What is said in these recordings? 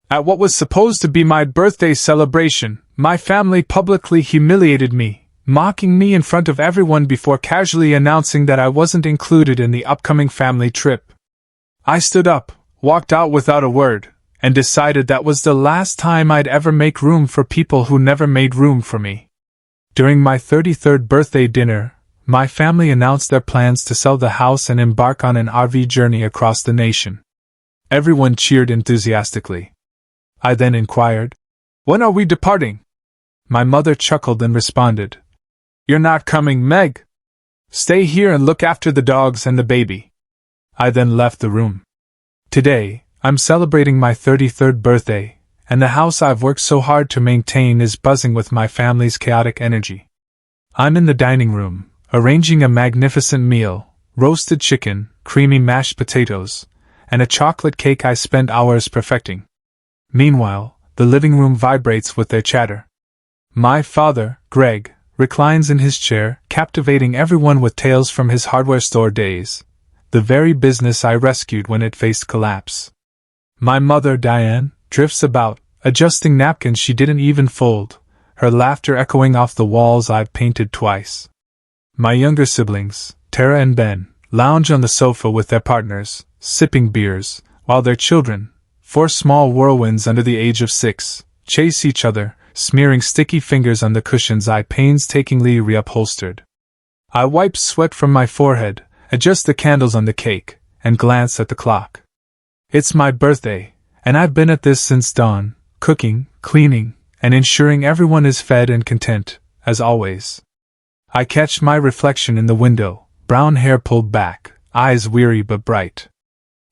At what was supposed to be my birthday celebration, my family publicly humiliated me, mocking me in front of everyone before casually announcing that I wasn't included in the upcoming family trip. I stood up, walked out without a word, and decided that was the last time I'd ever make room for people who never made room for me. During my 33rd birthday dinner, my family announced their plans to sell the house and embark on an RV journey across the nation. Everyone cheered enthusiastically. I then inquired, "When are we departing?" My mother chuckled and responded, "You're not coming, Meg. Stay here and look after the dogs and the baby." I then left the room. Today, I'm celebrating my 33rd birthday, and the house I've worked so hard to maintain is buzzing with my family's chaotic energy. I'm in the dining room, arranging a magnificent meal: roasted chicken, creamy mashed potatoes, and a chocolate cake I spent hours perfecting. Meanwhile, the living room vibrates with their chatter. My father, Greg, reclines in his chair, captivating everyone with tales from his hardware store days, the very business I rescued when it faced collapse. My mother, Diane, drifts about, adjusting napkins she didn't even fold, her laughter echoing off the walls I've painted twice. My younger siblings, Tara and Ben, lounge on the sofa with their partners, sipping beers, while their children, 4 small whirlwinds under the age of 6, chase each other, smearing sticky fingers on the cushions I painstakingly reupholstered. I wipe sweat from my forehead, adjust the candles on the cake, and glance at the clock. It's my birthday, and I've been at this since dawn, cooking, cleaning, and ensuring everyone is fed and content, as always. I catch my reflection in the window, brown hair pulled back, eyes weary but bright.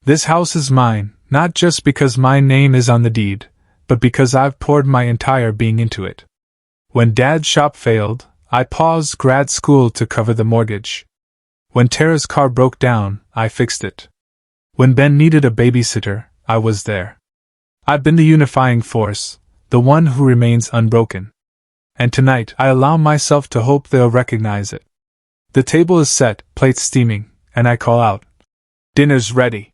This house is mine, not just because my name is on the deed, but because I've poured my entire being into it. When Dad's shop failed, I paused grad school to cover the mortgage. When Tara's car broke down, I fixed it. When Ben needed a babysitter, I was there. I've been the unifying force, the one who remains unbroken. And tonight I allow myself to hope they'll recognize it. The table is set, plates steaming, and I call out, "Dinner's ready."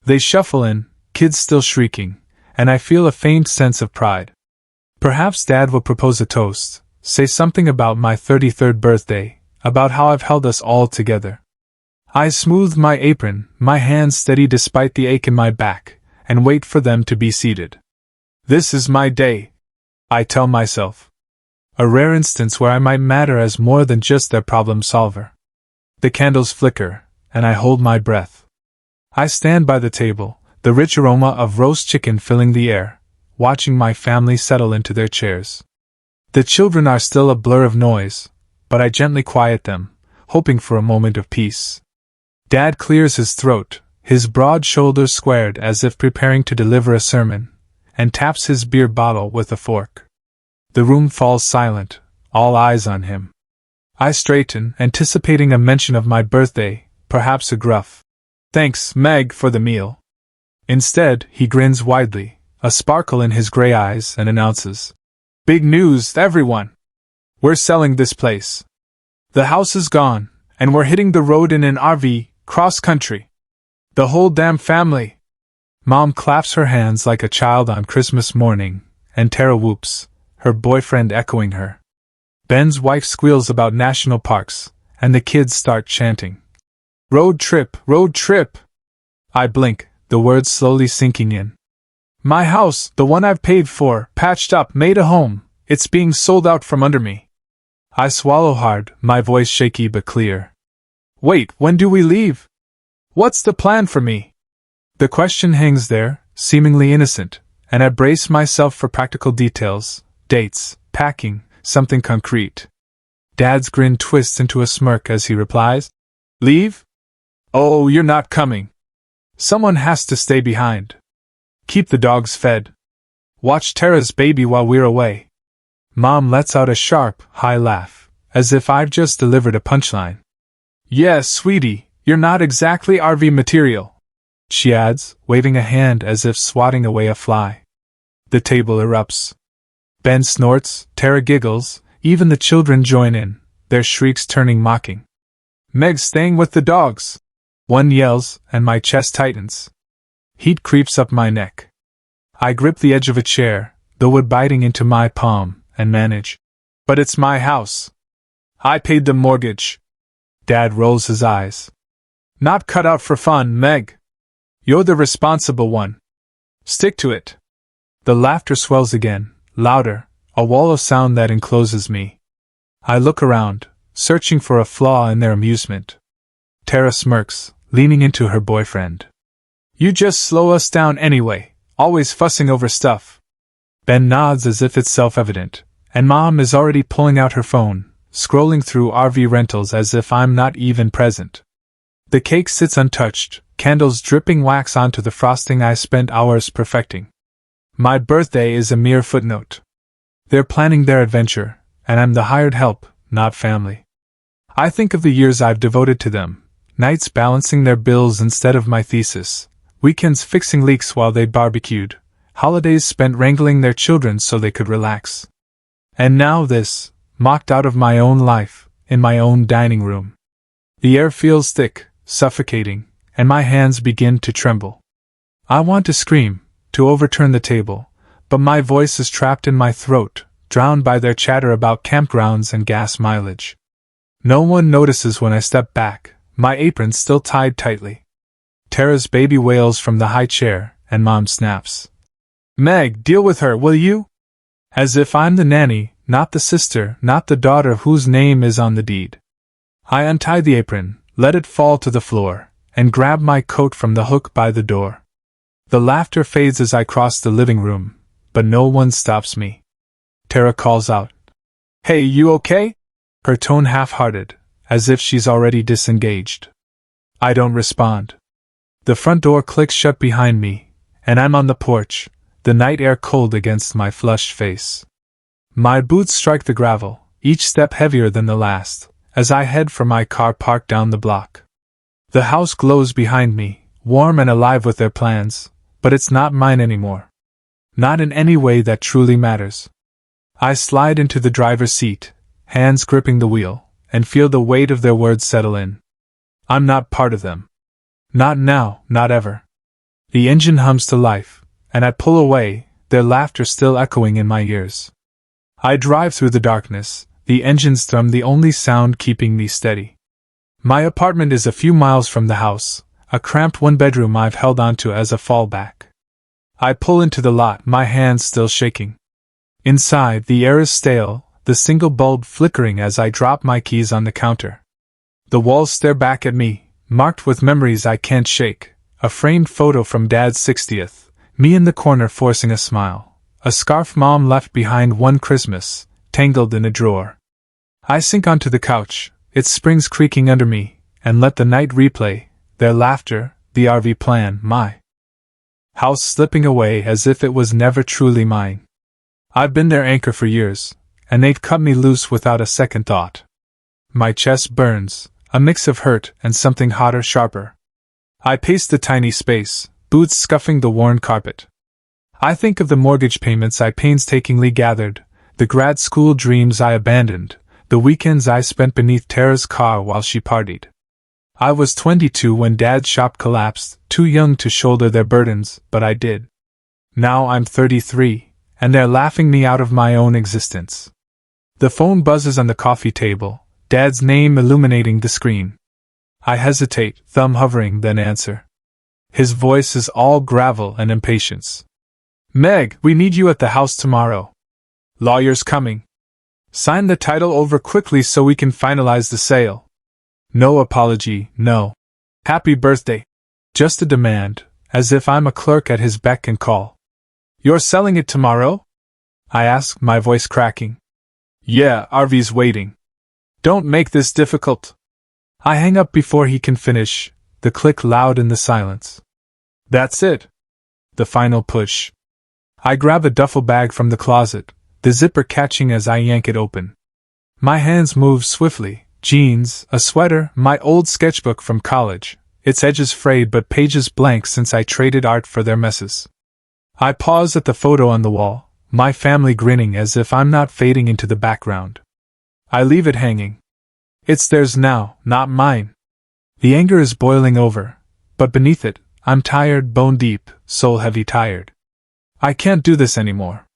They shuffle in, kids still shrieking, and I feel a faint sense of pride. Perhaps Dad will propose a toast, say something about my 33rd birthday, about how I've held us all together. I smooth my apron, my hands steady despite the ache in my back, and wait for them to be seated. This is my day, I tell myself. A rare instance where I might matter as more than just their problem solver. The candles flicker, and I hold my breath. I stand by the table, the rich aroma of roast chicken filling the air, watching my family settle into their chairs. The children are still a blur of noise, but I gently quiet them, hoping for a moment of peace. Dad clears his throat, his broad shoulders squared as if preparing to deliver a sermon, and taps his beer bottle with a fork. The room falls silent, all eyes on him. I straighten, anticipating a mention of my birthday, perhaps a gruff, "Thanks, Meg, for the meal." Instead, he grins widely, a sparkle in his gray eyes, and announces, "Big news, everyone! We're selling this place. The house is gone, and we're hitting the road in an RV, cross-country. The whole damn family." Mom claps her hands like a child on Christmas morning, and Tara whoops, her boyfriend echoing her. Ben's wife squeals about national parks, and the kids start chanting, "Road trip, road trip!" I blink, the words slowly sinking in. My house, the one I've paid for, patched up, made a home, it's being sold out from under me. I swallow hard, my voice shaky but clear. Wait, when do we leave? What's the plan for me? The question hangs there, seemingly innocent, and I brace myself for practical details, dates, packing, something concrete. Dad's grin twists into a smirk as he replies, "Leave? Oh, you're not coming. Someone has to stay behind. Keep the dogs fed. Watch Tara's baby while we're away." Mom lets out a sharp, high laugh, as if I've just delivered a punchline. "Yes, sweetie, you're not exactly RV material," she adds, waving a hand as if swatting away a fly. The table erupts. Ben snorts, Tara giggles, even the children join in, their shrieks turning mocking. "Meg's staying with the dogs," one yells, and my chest tightens. Heat creeps up my neck. I grip the edge of a chair, the wood biting into my palm, and manage. But it's my house. I paid the mortgage. Dad rolls his eyes. Not cut out for fun, Meg. You're the responsible one. Stick to it. The laughter swells again, louder, a wall of sound that encloses me. I look around, searching for a flaw in their amusement. Tara smirks, leaning into her boyfriend. You just slow us down anyway, always fussing over stuff. Ben nods as if it's self-evident, and Mom is already pulling out her phone, scrolling through RV rentals as if I'm not even present. The cake sits untouched, candles dripping wax onto the frosting I spent hours perfecting. My birthday is a mere footnote. They're planning their adventure, and I'm the hired help, not family. I think of the years I've devoted to them, nights balancing their bills instead of my thesis, weekends fixing leaks while they barbecued, holidays spent wrangling their children so they could relax. And now this, mocked out of my own life, in my own dining room. The air feels thick, suffocating, and my hands begin to tremble. I want to scream, to overturn the table, but my voice is trapped in my throat, drowned by their chatter about campgrounds and gas mileage. No one notices when I step back, my apron still tied tightly. Tara's baby wails from the high chair, and Mom snaps. Meg, deal with her, will you? As if I'm the nanny, not the sister, not the daughter whose name is on the deed. I untie the apron, let it fall to the floor, and grab my coat from the hook by the door. The laughter fades as I cross the living room, but no one stops me. Tara calls out. Hey, you okay? Her tone half-hearted, as if she's already disengaged. I don't respond. The front door clicks shut behind me, and I'm on the porch, the night air cold against my flushed face. My boots strike the gravel, each step heavier than the last, as I head for my car parked down the block. The house glows behind me, warm and alive with their plans, but it's not mine anymore. Not in any way that truly matters. I slide into the driver's seat, hands gripping the wheel, and feel the weight of their words settle in. I'm not part of them. Not now, not ever. The engine hums to life, and I pull away, their laughter still echoing in my ears. I drive through the darkness, the engine's thrum the only sound keeping me steady. My apartment is a few miles from the house, a cramped one-bedroom I've held onto as a fallback. I pull into the lot, my hands still shaking. Inside, the air is stale, the single bulb flickering as I drop my keys on the counter. The walls stare back at me, marked with memories I can't shake, a framed photo from Dad's 60th, me in the corner forcing a smile, a scarf Mom left behind one Christmas, tangled in a drawer. I sink onto the couch, its springs creaking under me, and let the night replay, their laughter, the RV plan, my house slipping away as if it was never truly mine. I've been their anchor for years, and they've cut me loose without a second thought. My chest burns, a mix of hurt and something hotter, sharper. I pace the tiny space, boots scuffing the worn carpet. I think of the mortgage payments I painstakingly gathered, the grad school dreams I abandoned, the weekends I spent beneath Tara's car while she partied. I was 22 when Dad's shop collapsed, too young to shoulder their burdens, but I did. Now I'm 33, and they're laughing me out of my own existence. The phone buzzes on the coffee table, Dad's name illuminating the screen. I hesitate, thumb hovering, then answer. His voice is all gravel and impatience. Meg, we need you at the house tomorrow. Lawyer's coming. Sign the title over quickly so we can finalize the sale. No apology, no. Happy birthday. Just a demand, as if I'm a clerk at his beck and call. You're selling it tomorrow? I ask, my voice cracking. Yeah, RV's waiting. Don't make this difficult. I hang up before he can finish, the click loud in the silence. That's it. The final push. I grab a duffel bag from the closet, the zipper catching as I yank it open. My hands move swiftly, jeans, a sweater, my old sketchbook from college, its edges frayed but pages blank since I traded art for their messes. I pause at the photo on the wall, my family grinning as if I'm not fading into the background. I leave it hanging. It's theirs now, not mine. The anger is boiling over, but beneath it, I'm tired, bone deep, soul heavy tired. I can't do this anymore.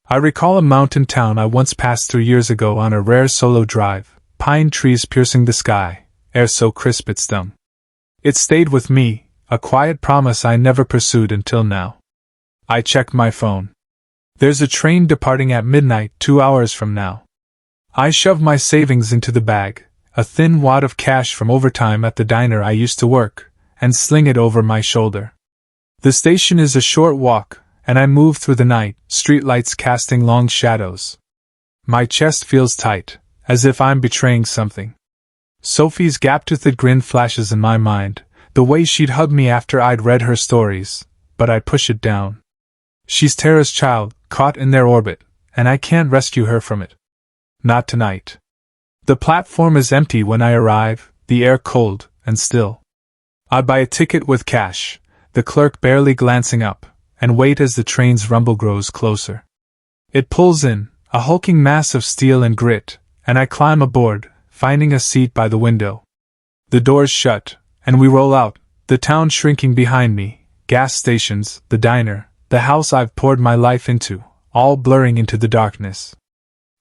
I recall a mountain town I once passed through years ago on a rare solo drive, pine trees piercing the sky, air so crisp it stung. It stayed with me, a quiet promise I never pursued until now. I checked my phone. There's a train departing at midnight 2 hours from now. I shove my savings into the bag, a thin wad of cash from overtime at the diner I used to work, and sling it over my shoulder. The station is a short walk, and I move through the night, streetlights casting long shadows. My chest feels tight, as if I'm betraying something. Sophie's gap-toothed grin flashes in my mind, the way she'd hug me after I'd read her stories, but I push it down. She's Tara's child, caught in their orbit, and I can't rescue her from it. Not tonight. The platform is empty when I arrive, the air cold and still. I buy a ticket with cash, the clerk barely glancing up, and wait as the train's rumble grows closer. It pulls in, a hulking mass of steel and grit, and I climb aboard, finding a seat by the window. The doors shut, and we roll out, the town shrinking behind me, gas stations, the diner, the house I've poured my life into, all blurring into the darkness.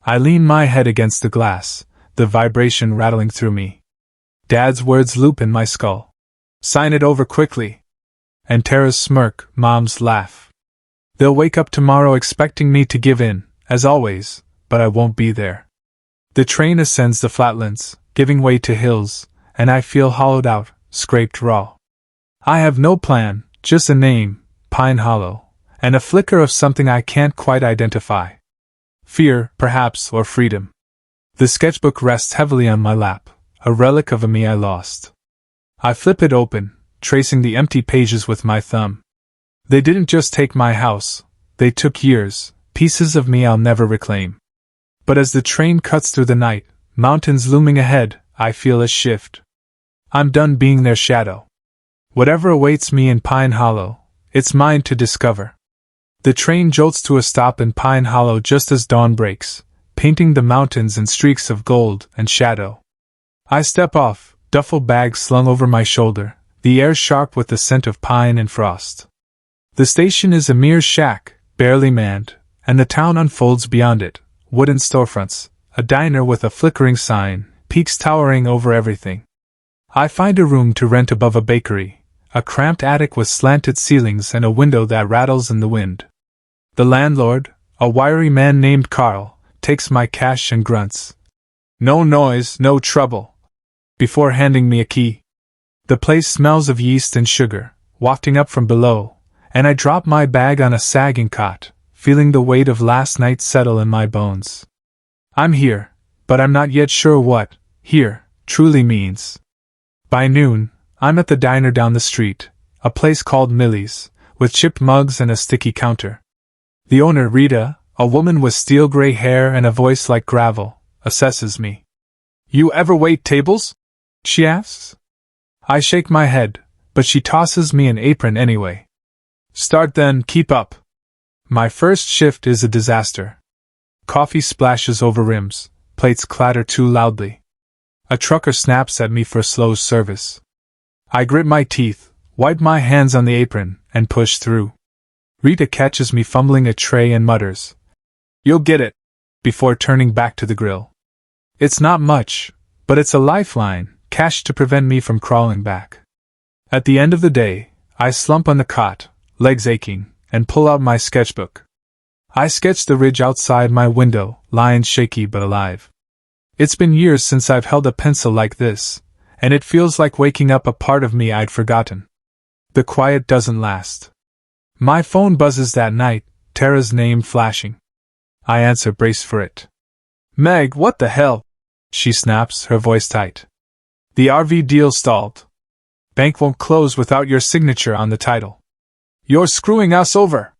I lean my head against the glass, the vibration rattling through me. Dad's words loop in my skull. Sign it over quickly. And Tara's smirk, Mom's laugh. They'll wake up tomorrow expecting me to give in, as always, but I won't be there. The train ascends the flatlands, giving way to hills, and I feel hollowed out, scraped raw. I have no plan, just a name, Pine Hollow, and a flicker of something I can't quite identify. Fear, perhaps, or freedom. The sketchbook rests heavily on my lap, a relic of a me I lost. I flip it open, tracing the empty pages with my thumb. They didn't just take my house, they took years, pieces of me I'll never reclaim. But as the train cuts through the night, mountains looming ahead, I feel a shift. I'm done being their shadow. Whatever awaits me in Pine Hollow, it's mine to discover. The train jolts to a stop in Pine Hollow just as dawn breaks, painting the mountains in streaks of gold and shadow. I step off, duffel bag slung over my shoulder, the air sharp with the scent of pine and frost. The station is a mere shack, barely manned, and the town unfolds beyond it, wooden storefronts, a diner with a flickering sign, peaks towering over everything. I find a room to rent above a bakery, a cramped attic with slanted ceilings and a window that rattles in the wind. The landlord, a wiry man named Carl, takes my cash and grunts. No noise, no trouble. Before handing me a key. The place smells of yeast and sugar, wafting up from below, and I drop my bag on a sagging cot, feeling the weight of last night settle in my bones. I'm here, but I'm not yet sure what here truly means. By noon, I'm at the diner down the street, a place called Millie's, with chipped mugs and a sticky counter. The owner, Rita, a woman with steel-gray hair and a voice like gravel, assesses me. "You ever wait tables?" she asks. I shake my head, but she tosses me an apron anyway. "Start then, keep up." My first shift is a disaster. Coffee splashes over rims, plates clatter too loudly. A trucker snaps at me for slow service. I grit my teeth, wipe my hands on the apron, and push through. Rita catches me fumbling a tray and mutters, "You'll get it," before turning back to the grill. It's not much, but it's a lifeline, cash to prevent me from crawling back. At the end of the day, I slump on the cot, legs aching, and pull out my sketchbook. I sketch the ridge outside my window, lines shaky but alive. It's been years since I've held a pencil like this, and it feels like waking up a part of me I'd forgotten. The quiet doesn't last. My phone buzzes that night, Tara's name flashing. I answer, brace for it. "Meg, what the hell?" she snaps, her voice tight. "The RV deal stalled. Bank won't close without your signature on the title. You're screwing us over."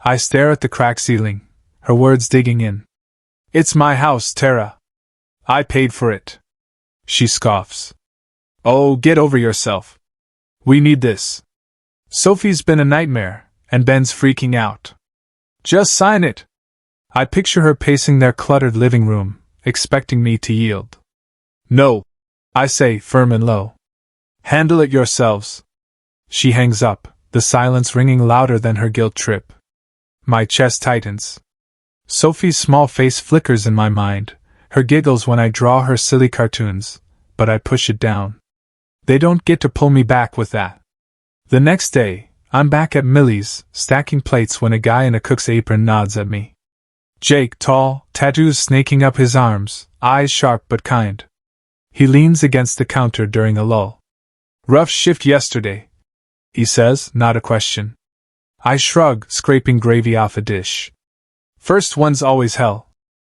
I stare at the cracked ceiling, her words digging in. "It's my house, Tara. I paid for it." She scoffs. "Oh, get over yourself. We need this. Sophie's been a nightmare, and Ben's freaking out. Just sign it." I picture her pacing their cluttered living room, expecting me to yield. "No," I say, firm and low. "Handle it yourselves." She hangs up, the silence ringing louder than her guilt trip. My chest tightens. Sophie's small face flickers in my mind, her giggles when I draw her silly cartoons, but I push it down. They don't get to pull me back with that. The next day, I'm back at Millie's, stacking plates when a guy in a cook's apron nods at me. Jake, tall, tattoos snaking up his arms, eyes sharp but kind. He leans against the counter during a lull. Rough shift yesterday, he says, not a question. I shrug, scraping gravy off a dish. First one's always hell,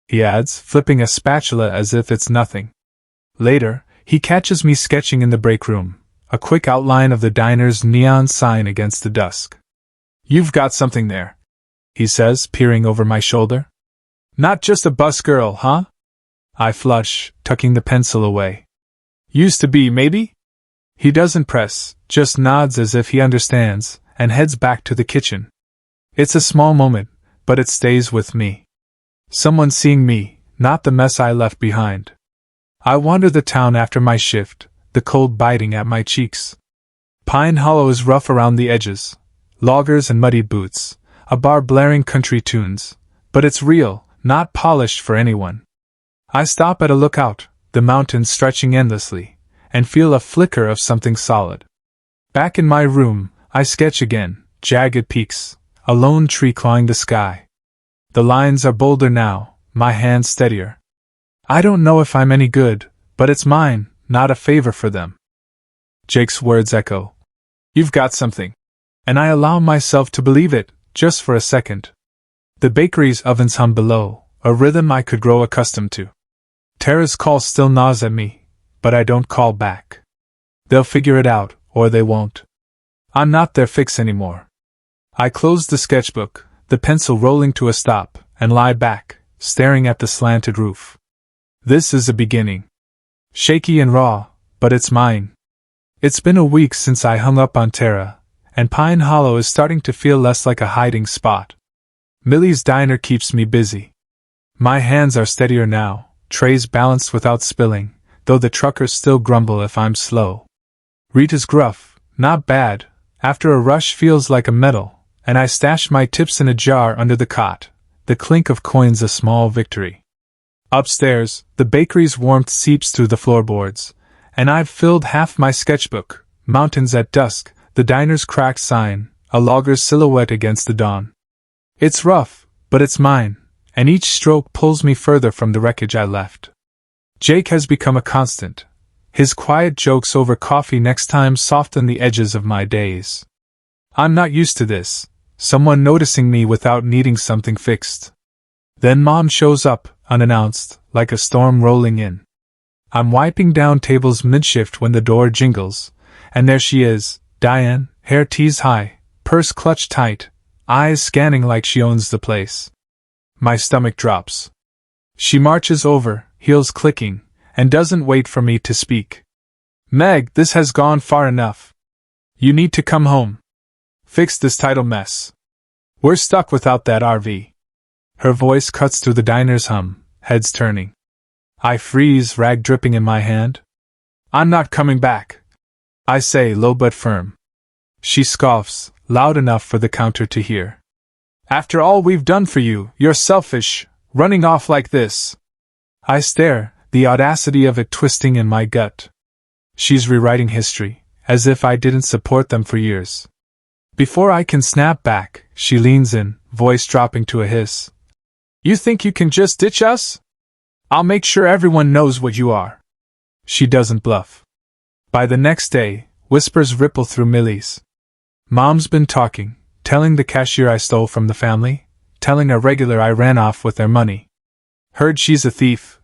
he adds, flipping a spatula as if it's nothing. Later, he catches me sketching in the break room, a quick outline of the diner's neon sign against the dusk. You've got something there, he says, peering over my shoulder. Not just a bus girl, huh? I flush, tucking the pencil away. Used to be, maybe? He doesn't press, just nods as if he understands, and heads back to the kitchen. It's a small moment, but it stays with me. Someone seeing me, not the mess I left behind. I wander the town after my shift, the cold biting at my cheeks. Pine Hollow is rough around the edges. Loggers and muddy boots, a bar blaring country tunes. But it's real, not polished for anyone. I stop at a lookout, the mountains stretching endlessly, and feel a flicker of something solid. Back in my room, I sketch again, jagged peaks, a lone tree clawing the sky. The lines are bolder now, my hands steadier. I don't know if I'm any good, but it's mine, not a favor for them. Jake's words echo. You've got something. And I allow myself to believe it, just for a second. The bakery's ovens hum below, a rhythm I could grow accustomed to. Tara's call still gnaws at me, but I don't call back. They'll figure it out, or they won't. I'm not their fix anymore. I close the sketchbook, the pencil rolling to a stop, and lie back, staring at the slanted roof. This is a beginning. Shaky and raw, but it's mine. It's been a week since I hung up on Tara, and Pine Hollow is starting to feel less like a hiding spot. Millie's diner keeps me busy. My hands are steadier now, trays balanced without spilling, though the truckers still grumble if I'm slow. Rita's gruff, not bad, after a rush feels like a medal, and I stash my tips in a jar under the cot, the clink of coins a small victory. Upstairs, the bakery's warmth seeps through the floorboards, and I've filled half my sketchbook, mountains at dusk, the diner's cracked sign, a logger's silhouette against the dawn. It's rough, but it's mine, and each stroke pulls me further from the wreckage I left. Jake has become a constant. His quiet jokes over coffee next time soften the edges of my days. I'm not used to this, someone noticing me without needing something fixed. Then Mom shows up, unannounced, like a storm rolling in. I'm wiping down tables mid-shift when the door jingles, and there she is, Diane, hair teased high, purse clutched tight, eyes scanning like she owns the place. My stomach drops. She marches over, heels clicking, and doesn't wait for me to speak. Meg, this has gone far enough. You need to come home. Fix this title mess. We're stuck without that RV. Her voice cuts through the diner's hum, heads turning. I freeze, rag dripping in my hand. I'm not coming back, I say, low but firm. She scoffs, loud enough for the counter to hear. After all we've done for you, you're selfish, running off like this. I stare, the audacity of it twisting in my gut. She's rewriting history, as if I didn't support them for years. Before I can snap back, she leans in, voice dropping to a hiss. You think you can just ditch us? I'll make sure everyone knows what you are. She doesn't bluff. By the next day, whispers ripple through Millie's. Mom's been talking, telling the cashier I stole from the family, telling a regular I ran off with their money. Heard she's a thief.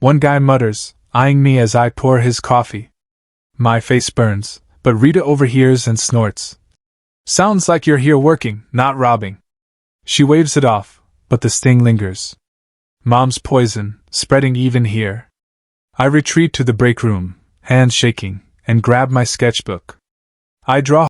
One guy mutters, eyeing me as I pour his coffee. My face burns, but Rita overhears and snorts. Sounds like you're here working, not robbing. She waves it off, but the sting lingers. Mom's poison, spreading even here. I retreat to the break room, hands shaking, and grab my sketchbook. I draw